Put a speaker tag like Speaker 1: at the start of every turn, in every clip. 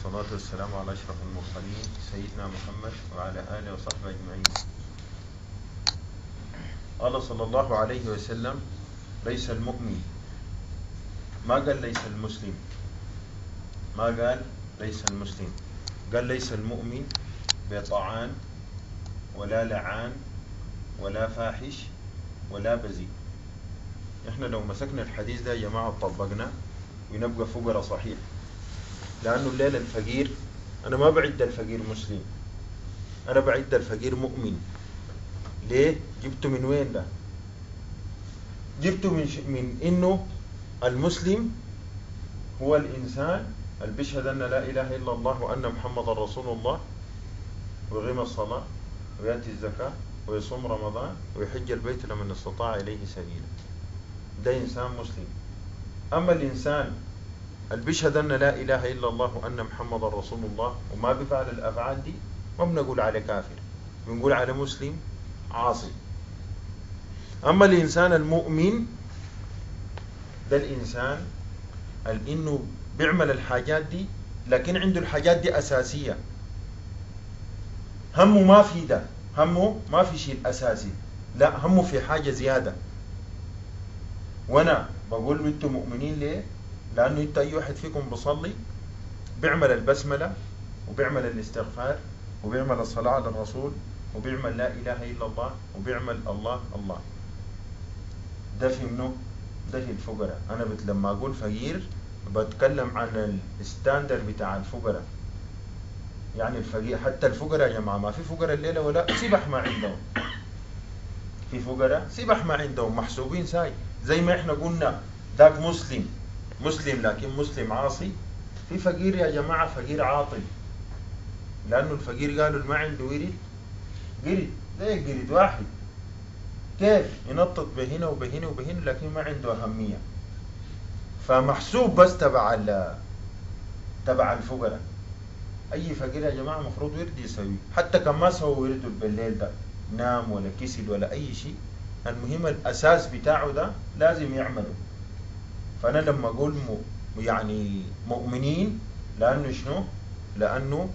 Speaker 1: والصلاة والسلام على أشرف المرسلين سيدنا محمد وعلى آله وصحبه أجمعين. قال صلى الله عليه وسلم: ليس المؤمن، ما قال ليس المسلم، ما قال ليس المسلم، قال ليس المؤمن بطعان ولا لعان ولا فاحش ولا بذيء. احنا لو مسكنا الحديث ده يا جماعة طبقنا ونبقى فقراء صحيح، لأنه الليلة الفقير أنا ما بعد الفقير مسلم، أنا بعد الفقير مؤمن. ليه؟ جبته من وين ده؟ جبته من إنه المسلم هو الإنسان اللي بيشهد أن لا إله إلا الله وأن محمد رسول الله، ويقيم الصلاة ويأتي الزكاة ويصوم رمضان ويحج البيت لمن استطاع إليه سبيلا. ده إنسان مسلم. أما الإنسان اللي بيشهد أن لا إله إلا الله وأن محمد رسول الله وما بيفعل الأفعال دي، ما بنقول عليه كافر، بنقول عليه مسلم عاصي. أما الإنسان المؤمن ده الإنسان اللي إنه بيعمل الحاجات دي، لكن عنده الحاجات دي أساسية، همه ما في ده، همه ما في شيء أساسي، لا همه في حاجة زيادة. وأنا بقول له أنتم مؤمنين ليه؟ لأنه أنت أي واحد فيكم بصلي بيعمل البسملة وبيعمل الاستغفار وبيعمل الصلاة على الرسول وبيعمل لا إله إلا الله وبيعمل الله الله. ده في منه؟ ده في الفقراء. أنا لما أقول فقير بتكلم عن الستاندر بتاع الفقراء. يعني الفقير، حتى الفقراء يا جماعة ما في فقراء الليلة ولا سبح ما عندهم، في فقراء سبح ما عندهم محسوبين ساي. زي ما احنا قلنا ذاك مسلم لكن مسلم عاصي، في فقير يا جماعة فقير عاطل. لأنه الفقير قالوا ما عنده ورد، قرد زي قرد واحد، كيف ينطط بهنا وبهنا وبهنا لكن ما عنده أهمية، فمحسوب بس تبع الفقراء. أي فقير يا جماعة مفروض ورد يسوي، حتى كان ما سوى ورده بالليل ده، نام ولا كسل ولا أي شيء، المهم الأساس بتاعه ده لازم يعمله. فأنا لما أقول يعني مؤمنين، لأنه شنو؟ لأنه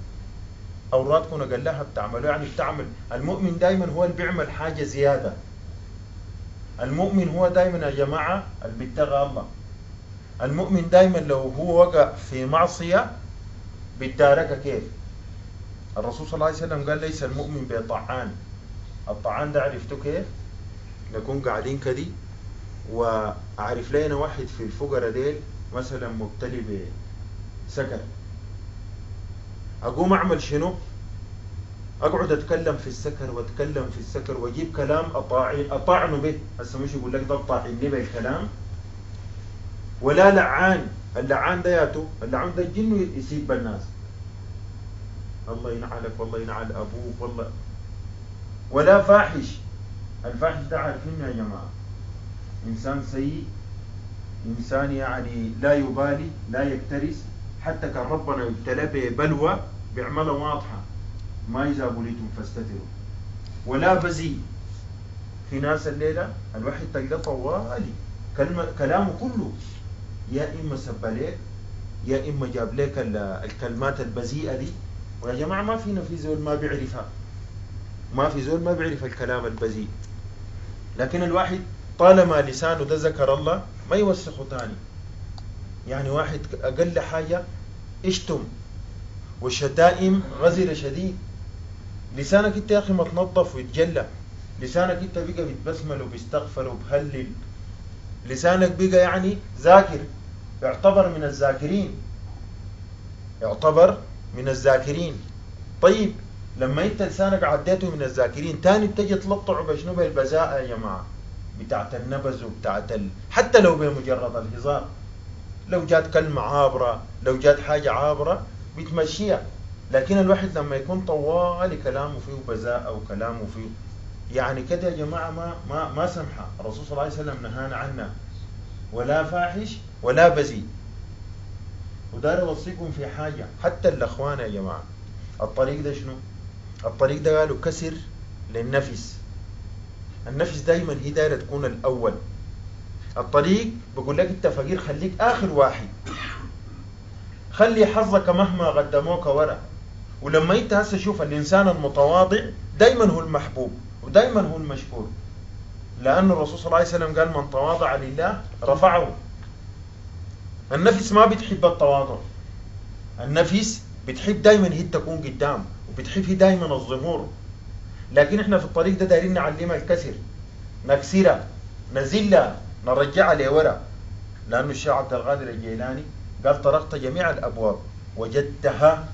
Speaker 1: أورادكم قال لها بتعملوا، يعني بتعمل. المؤمن دايما هو اللي بيعمل حاجة زيادة. المؤمن هو دايما يا جماعة اللي بيتقى الله. المؤمن دايما لو هو وقع في معصية بيتداركها. كيف؟ الرسول صلى الله عليه وسلم قال ليس المؤمن بطعان. الطعان ده عرفتوا كيف؟ نكون قاعدين كدي وأعرف لنا واحد في الفقراء ديل مثلا مبتلي بسكر، أقوم أعمل شنو؟ أقعد أتكلم في السكر وأتكلم في السكر وأجيب كلام أطعنه به. هسه مش يقول لك ده طاعني بالكلام. ولا لعان، اللعان ده ياتو، اللعان ده الجن يسيب بالناس، الله ينعلك والله ينعل أبوك والله. ولا فاحش، الفاحش ده عارفينه يا جماعة، إنسان سيء، إنسان يعني لا يبالي لا يكترث، حتى كان ربنا يبتلى ببلوى بيعملها واضحة، ما إذا بليتم فاستتروا. ولا بذيء، في ناس الليلة الواحد تلقى طوالي كلامه كله يا إما سب عليك يا إما جاب لك الكلمات البذيئة دي. ويا جماعة ما فينا في زول ما بيعرفها، ما في زول ما بيعرف الكلام البذيء، لكن الواحد طالما لسانه ده ذكر الله ما يوسخه تاني. يعني واحد أقل حاجة اشتم، والشتائم غزر شديد. لسانك انت يا أخي ما تنظف ويتجلى، لسانك انت بقى بتبسمل وبيستغفر وبهلل، لسانك بقى يعني ذاكر، يعتبر من الذاكرين، يعتبر من الذاكرين. طيب لما انت لسانك عديته من الذاكرين تاني بتجي تلطعه بشنو؟ بالبذاءة يا جماعة، بتاعت النبز وبتاعت حتى لو بمجرد الهزار، لو جات كلمة عابرة، لو جات حاجة عابرة بتمشيها. لكن الواحد لما يكون طوالي كلامه فيه بذاءة وكلامه فيه يعني كده يا جماعة ما سمحة. الرسول صلى الله عليه وسلم نهانا عنها، ولا فاحش ولا بذيء. ودار اوصيكم في حاجة، حتى الأخوان يا جماعة، الطريق ده شنو؟ الطريق ده قالوا كسر للنفس. النفس دايما هي دايرة تكون الأول. الطريق بقول لك انت فقير خليك آخر واحد، خلي حظك مهما قدموك ورا. ولما انت هسه شوف الانسان المتواضع دايما هو المحبوب ودايما هو المشكور، لأن الرسول صلى الله عليه وسلم قال من تواضع لله رفعه. النفس ما بتحب التواضع، النفس بتحب دايما هي تكون قدام، وبتحب هي دايما الظهور. لكن احنا في الطريق ده دايرين نعلمها الكسر، نكسرها، نزلها، نرجعها لورا. لأنه الشيخ عبد القادر الجيلاني قال طرقت جميع الأبواب وجدتها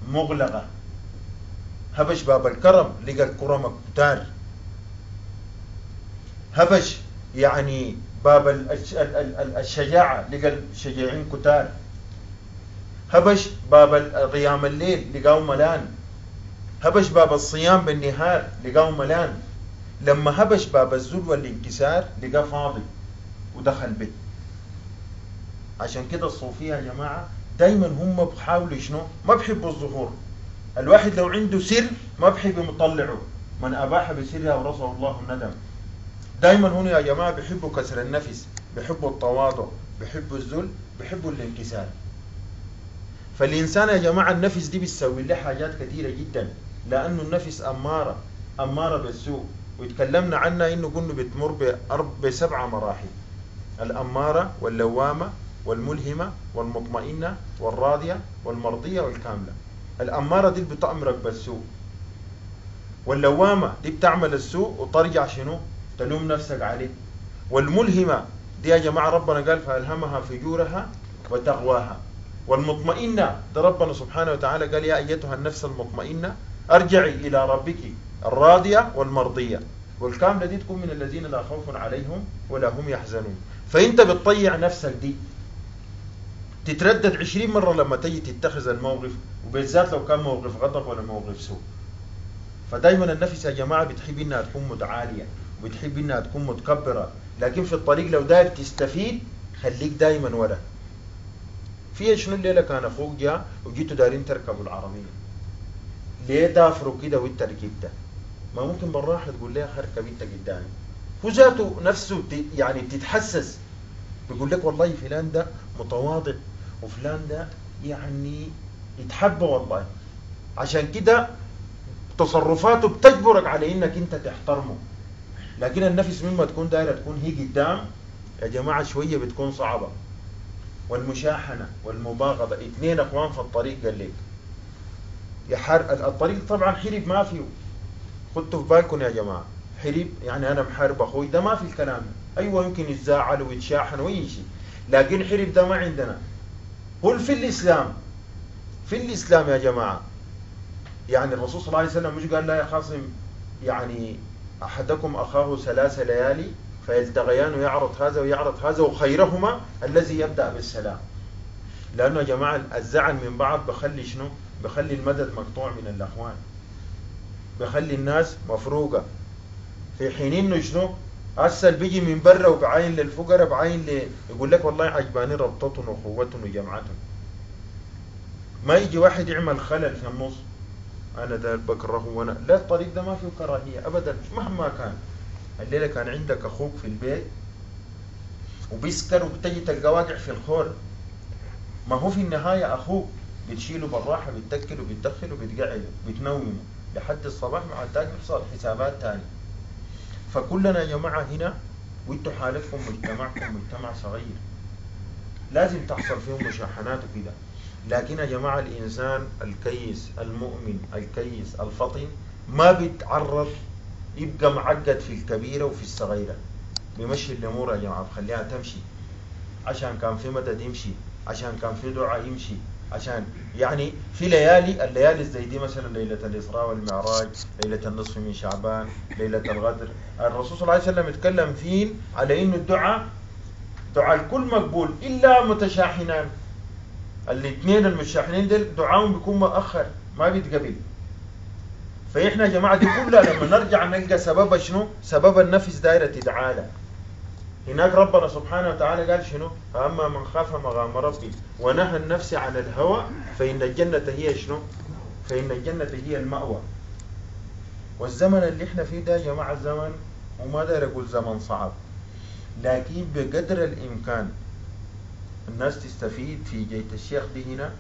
Speaker 1: مغلقة. هبش باب الكرم لقى الكرم كتار، هبش يعني باب الشجاعة لقى الشجاعين كتار، هبش باب قيام الليل لقاه ملان، هبش باب الصيام بالنهار لقاه ملان. لما هبش باب الذل والانكسار لقاه فاضي ودخل بيت. عشان كده الصوفية يا جماعة دايما هم بيحاولوا شنو؟ ما بحبوا الظهور. الواحد لو عنده سر ما بحب يطلعه، من أباح بسرها ورثه الله الندم. دايما هنا يا جماعة بيحبوا كسر النفس، بيحبوا التواضع، بيحبوا الذل، بيحبوا الانكسار. فالإنسان يا جماعة النفس دي بتسوي له حاجات كثيرة جدا، لأنه النفس أمارة بالسوء. وتكلمنا عنها إنه قلنا بتمر ب7 مراحل: الأمارة واللوامة والملهمة والمطمئنة والراضية والمرضية والكاملة. الأمارة دي بتأمرك بالسوء، واللوامة دي بتعمل السوء وترجع شنو؟ تلوم نفسك عليه. والملهمة دي يا جماعة ربنا قال فألهمها فجورها وتقواها. والمطمئنة ده ربنا سبحانه وتعالى قال يا أيتها النفس المطمئنة ارجعي إلى ربك الراضية والمرضية. والكاملة دي تكون من الذين لا خوف عليهم ولا هم يحزنون. فأنت بتضيع نفسك دي، تتردد 20 مرة لما تجي تتخذ الموقف، وبالذات لو كان موقف غضب ولا موقف سوء. فدايما النفس يا جماعة بتحب انها تكون متعالية، وبتحب انها تكون متكبرة. لكن في الطريق لو داير تستفيد خليك دايما ورا. في شنو الليلة كان اخوك جاء وجيتوا دايرين تركبوا العربية، ليه دافروا كده وانت ركبت؟ ما ممكن بالراحة تقول ليه هركب انت قدامي؟ هو ذاته نفسه يعني تتحسس، بيقول لك والله فلان ده متواضع وفلان ده يعني يتحب والله. عشان كده تصرفاته بتجبرك على انك انت تحترمه. لكن النفس مما تكون دايره تكون هي قدام يا جماعه شويه بتكون صعبه. والمشاحنه والمباغضه 2 اخوان في الطريق قال لك الطريق طبعا حرب ما فيه. خدوا في بالكم يا جماعه، حرب يعني انا محارب اخوي ده ما في الكلام. ايوه يمكن يتزاعل ويتشاحن واي شيء، لكن حرب ده ما عندنا. هو في الاسلام يا جماعه، يعني الرسول صلى الله عليه وسلم مش قال لا يخاصم يعني أحدكم أخاه 3 ليالي فيلتقيان ويعرض هذا ويعرض هذا وخيرهما الذي يبدأ بالسلام. لأنه يا جماعة الزعل من بعض بخلي شنو؟ بخلي المدد مقطوع من الأخوان، بخلي الناس مفروقة. في حين إنه شنو؟ هسه بيجي من برا وبعين للفقراء بعين يقول لك والله عجباني ربطتهم وأخوتهم وجمعتهم. ما يجي واحد يعمل خلل في النص، أنا ده بكرهه وأنا لا. الطريق ده ما فيه كراهية أبدا مهما كان. الليلة كان عندك أخوك في البيت وبيسكر وبتجي تلقى واقع في الخور، ما هو في النهاية أخوك بتشيله بالراحة، بتتكله وبتدخله وبتقعده بتنومه لحد الصباح مع التاج بيحصل حسابات تاني. فكلنا يا جماعة هنا، وانتوا حالتكم مجتمعكم مجتمع صغير لازم تحصل فيهم مشاحنات وكده. لكن يا جماعة الإنسان الكيس المؤمن الكيس الفطن ما بيتعرض يبقى معقد في الكبيرة وفي الصغيرة، بيمشي الأمور يا جماعة بخليها تمشي. عشان كان في مدد يمشي، عشان كان في دعاء يمشي، عشان يعني في الليالي زي دي مثلا ليلة الإسراء والمعراج، ليلة النصف من شعبان، ليلة الغدر. الرسول صلى الله عليه وسلم يتكلم فيه على إنه الدعاء الكل مقبول إلا متشاحنان. الاثنين المشاحنين دول دعاهم بيكون مؤخر ما بيتقبل. فإحنا يا جماعة دي كلها لما نرجع نلقى سبب شنو؟ سبب النفس دائرة تدعاله. هناك ربنا سبحانه وتعالى قال شنو؟ فأما من خاف مقام ربي ونهى النفس عن الهوى فإن الجنة هي شنو؟ فإن الجنة هي المأوى. والزمن اللي احنا فيه ده يا جماعة زمن، وما داير أقول زمن صعب، لكن بقدر الإمكان الناس تستفيد في جيت الشيخ دي هنا